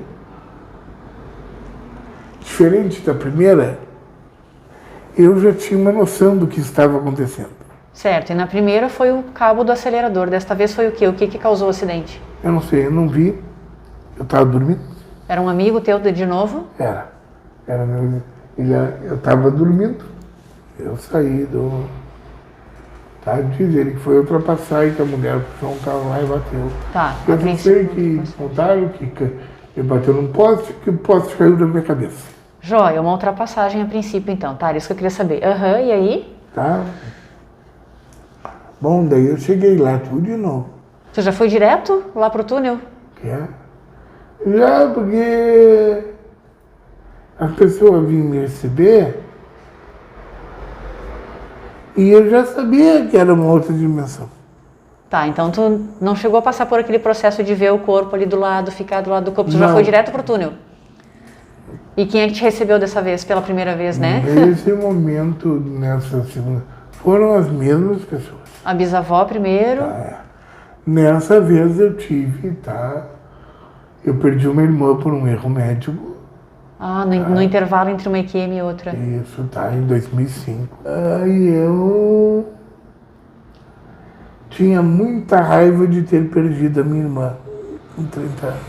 diferente da primeira, eu já tinha uma noção do que estava acontecendo. Certo, e na primeira foi o cabo do acelerador, desta vez foi o quê? O que que causou o acidente? Eu não sei, eu não vi, eu estava dormindo. Era um amigo teu de novo? Era meu, eu estava dormindo, eu saí do... Tá, dizer que foi ultrapassar e que a mulher puxou um carro lá e bateu. Tá, eu não sei que contaram que ele bateu num poste, que o poste caiu na minha cabeça. Jóia, uma ultrapassagem a princípio então, tá? Isso que eu queria saber. Aham, e aí? Tá. Bom, daí eu cheguei lá tudo de novo. Tu já foi direto lá pro túnel? Que é? Já, porque a pessoa vinha me receber e eu já sabia que era uma outra dimensão. Tá, então tu não chegou a passar por aquele processo de ver o corpo ali do lado, ficar do lado do corpo, tu já Não. foi direto pro túnel? E quem é que te recebeu dessa vez, pela primeira vez, né? Nesse momento, nessa segunda, foram as mesmas pessoas. A bisavó primeiro. Nessa vez eu tive, tá? Eu perdi uma irmã por um erro médico. Ah, no intervalo entre uma EQM e outra. Isso, tá, em 2005. Aí eu tinha muita raiva de ter perdido a minha irmã com 30 anos.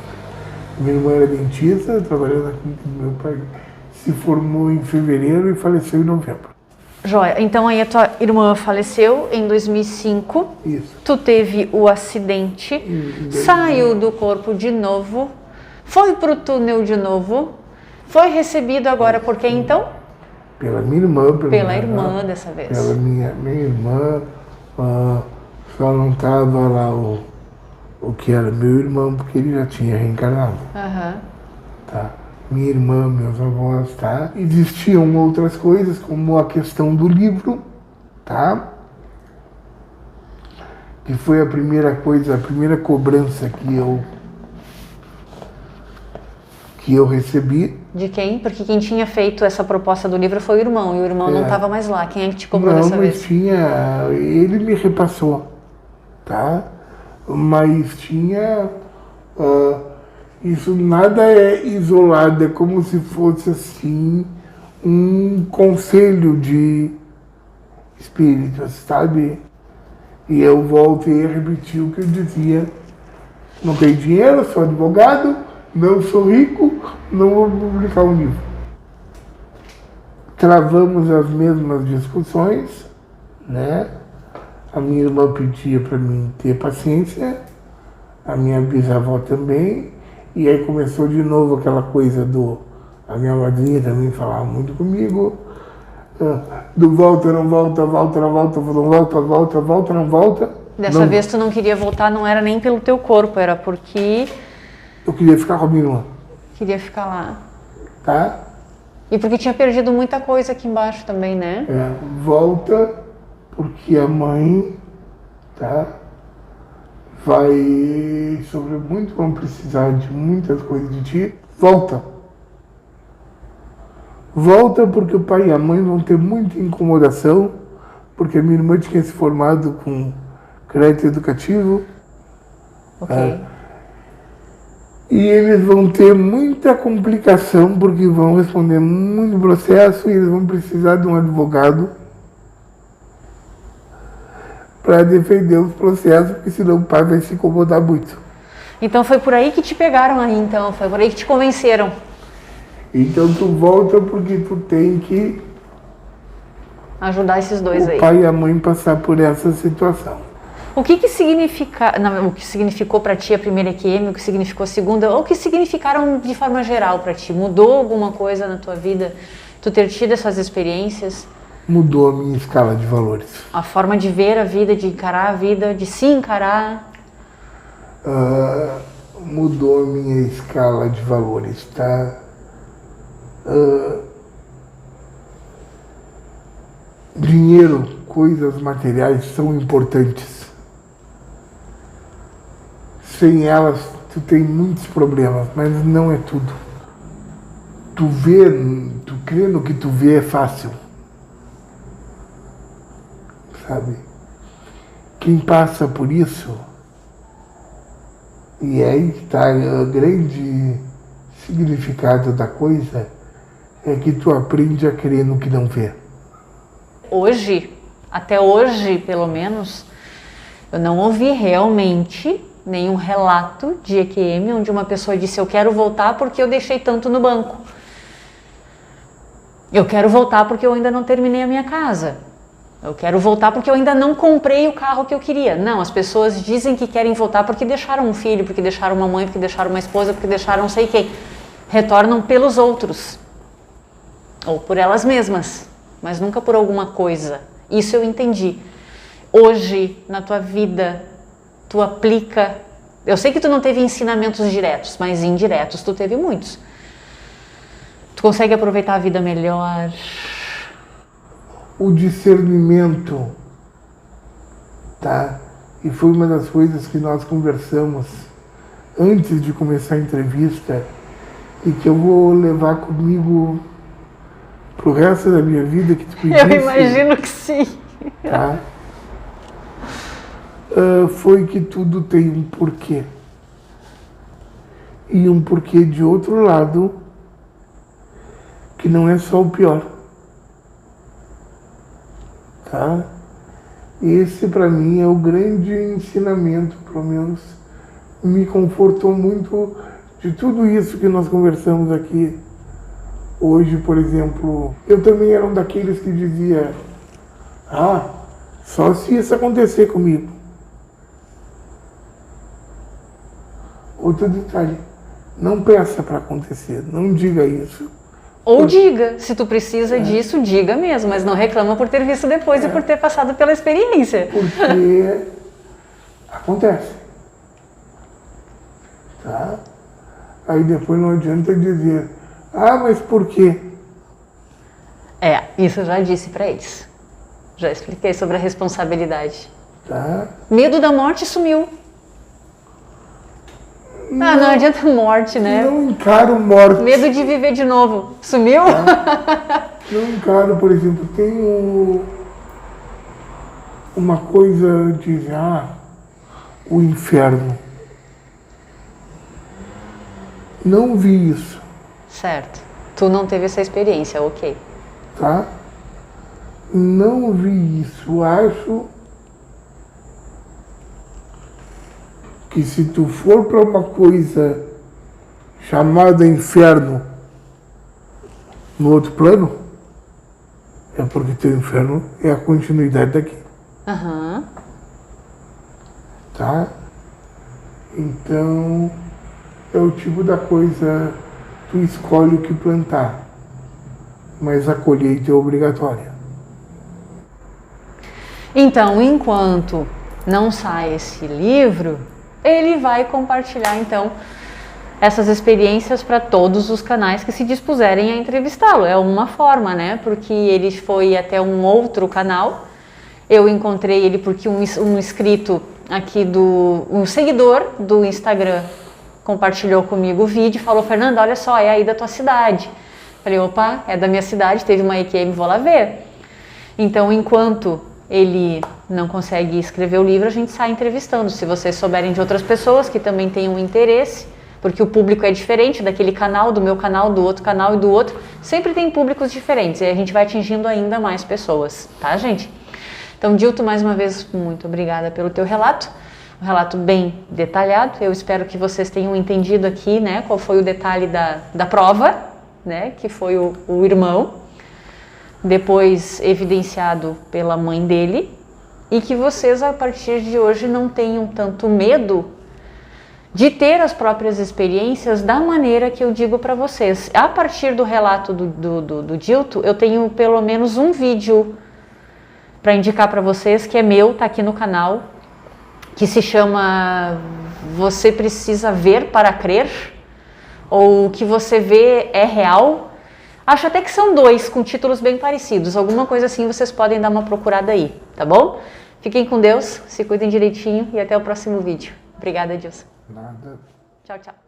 Minha irmã era dentista, trabalhando na clínica do meu pai. Se formou em fevereiro e faleceu em novembro. Jóia, então aí a tua irmã faleceu em 2005. Isso. Tu teve o acidente, saiu do corpo de novo, foi pro túnel de novo, foi recebido agora por quem então? Pela minha irmã. Pela irmã dessa vez. Pela minha irmã, só não estava lá o que era meu irmão, porque ele já tinha reencarnado. Aham. Tá? Minha irmã, meus avós, tá? Existiam outras coisas, como a questão do livro, tá? Que foi a primeira coisa, a primeira cobrança que eu recebi. De quem? Porque quem tinha feito essa proposta do livro foi o irmão, e o irmão não estava mais lá. Quem é que te cobrou dessa vez? Ele me repassou, tá? Mas tinha... isso nada é isolado, é como se fosse assim um conselho de espíritos, sabe? E eu voltei a repetir o que eu dizia. Não tenho dinheiro, sou advogado, não sou rico, não vou publicar um livro. Travamos as mesmas discussões, né? A minha irmã pedia para mim ter paciência, a minha bisavó também. E aí começou de novo aquela coisa a minha madrinha também falava muito comigo, do volta, não volta, volta, não volta, não volta, volta, volta, não volta. Dessa vez tu não queria voltar, não era nem pelo teu corpo, era porque... Eu queria ficar com a minha irmã. Queria ficar lá. Tá? E porque tinha perdido muita coisa aqui embaixo também, né? Volta, porque a mãe, tá? Vai sofrer muito, vão precisar de muitas coisas de ti. Volta. Volta porque o pai e a mãe vão ter muita incomodação, porque a minha irmã tinha se formado com crédito educativo. Ok. E eles vão ter muita complicação, porque vão responder muito processo e eles vão precisar de um advogado para defender os processos, porque senão o pai vai se incomodar muito. Então foi por aí que te pegaram aí, então? Foi por aí que te convenceram? Então tu volta porque tu tem que ajudar esses dois aí. O pai e a mãe passar por essa situação. O que significa, não, o que significou para ti a primeira EQM, o que significou a segunda, ou o que significaram de forma geral para ti? Mudou alguma coisa na tua vida? Tu ter tido essas experiências? Mudou a minha escala de valores. A forma de ver a vida, de encarar a vida, de se encarar? Mudou a minha escala de valores, tá? Dinheiro, coisas materiais são importantes. Sem elas, tu tem muitos problemas, mas não é tudo. Tu crer no que tu vê é fácil. Sabe? Quem passa por isso, e aí está o grande significado da coisa, é que tu aprende a crer no que não vê. Hoje, até hoje pelo menos, eu não ouvi realmente nenhum relato de EQM onde uma pessoa disse: eu quero voltar porque eu deixei tanto no banco. Eu quero voltar porque eu ainda não terminei a minha casa. Eu quero voltar porque eu ainda não comprei o carro que eu queria. Não, as pessoas dizem que querem voltar porque deixaram um filho, porque deixaram uma mãe, porque deixaram uma esposa, porque deixaram não sei quem. Retornam pelos outros. Ou por elas mesmas, mas nunca por alguma coisa. Isso eu entendi. Hoje, na tua vida, tu aplica... Eu sei que tu não teve ensinamentos diretos, mas indiretos tu teve muitos. Tu consegue aproveitar a vida melhor? O discernimento, tá? E foi uma das coisas que nós conversamos antes de começar a entrevista e que eu vou levar comigo pro resto da minha vida, que tu pedisse. Eu imagino que sim. Tá? Foi que tudo tem um porquê. E um porquê de outro lado, que não é só o pior. Tá? Esse para mim é o grande ensinamento, pelo menos me confortou muito de tudo isso que nós conversamos aqui hoje. Por exemplo, eu também era um daqueles que dizia: só se isso acontecer comigo. Outro detalhe, não peça para acontecer, não diga isso. Ou diga, se tu precisa disso, diga mesmo, mas não reclama por ter visto depois e por ter passado pela experiência. Porque acontece. Tá? Aí depois não adianta dizer: mas por quê? Isso eu já disse pra eles. Já expliquei sobre a responsabilidade. Tá? Medo da morte sumiu. Não adianta morte, né? Não encaro morte. Medo de viver de novo. Sumiu? Tá? Não encaro, por exemplo, tem uma coisa de o inferno. Não vi isso. Certo. Tu não teve essa experiência, ok. Tá? Não vi isso. Acho que se tu for para uma coisa chamada inferno no outro plano, é porque teu inferno é a continuidade daqui. Tá? Então, é o tipo da coisa, tu escolhe o que plantar, mas a colheita é obrigatória. Então, enquanto não sai esse livro, ele vai compartilhar, então, essas experiências para todos os canais que se dispuserem a entrevistá-lo. É uma forma, né? Porque ele foi até um outro canal. Eu encontrei ele porque um inscrito aqui um seguidor do Instagram compartilhou comigo o vídeo e falou: Fernanda, olha só, é aí da tua cidade. Falei: opa, é da minha cidade, teve uma EQM, vou lá ver. Então, enquanto ele não consegue escrever o livro, a gente sai entrevistando. Se vocês souberem de outras pessoas que também tenham interesse, porque o público é diferente daquele canal, do meu canal, do outro canal e do outro, sempre tem públicos diferentes e a gente vai atingindo ainda mais pessoas, tá, gente? Então, Dilto, mais uma vez, muito obrigada pelo teu relato, um relato bem detalhado. Eu espero que vocês tenham entendido aqui, né, qual foi o detalhe da prova, né, que foi o irmão, depois evidenciado pela mãe dele, e que vocês, a partir de hoje, não tenham tanto medo de ter as próprias experiências da maneira que eu digo para vocês. A partir do relato do Dilto, eu tenho pelo menos um vídeo para indicar para vocês, que é meu, tá aqui no canal, que se chama Você Precisa Ver para Crer, ou O que Você Vê é Real. Acho até que são dois, com títulos bem parecidos. Alguma coisa assim vocês podem dar uma procurada aí, tá bom? Fiquem com Deus, se cuidem direitinho e até o próximo vídeo. Obrigada, Edilson. Nada. Tchau, tchau.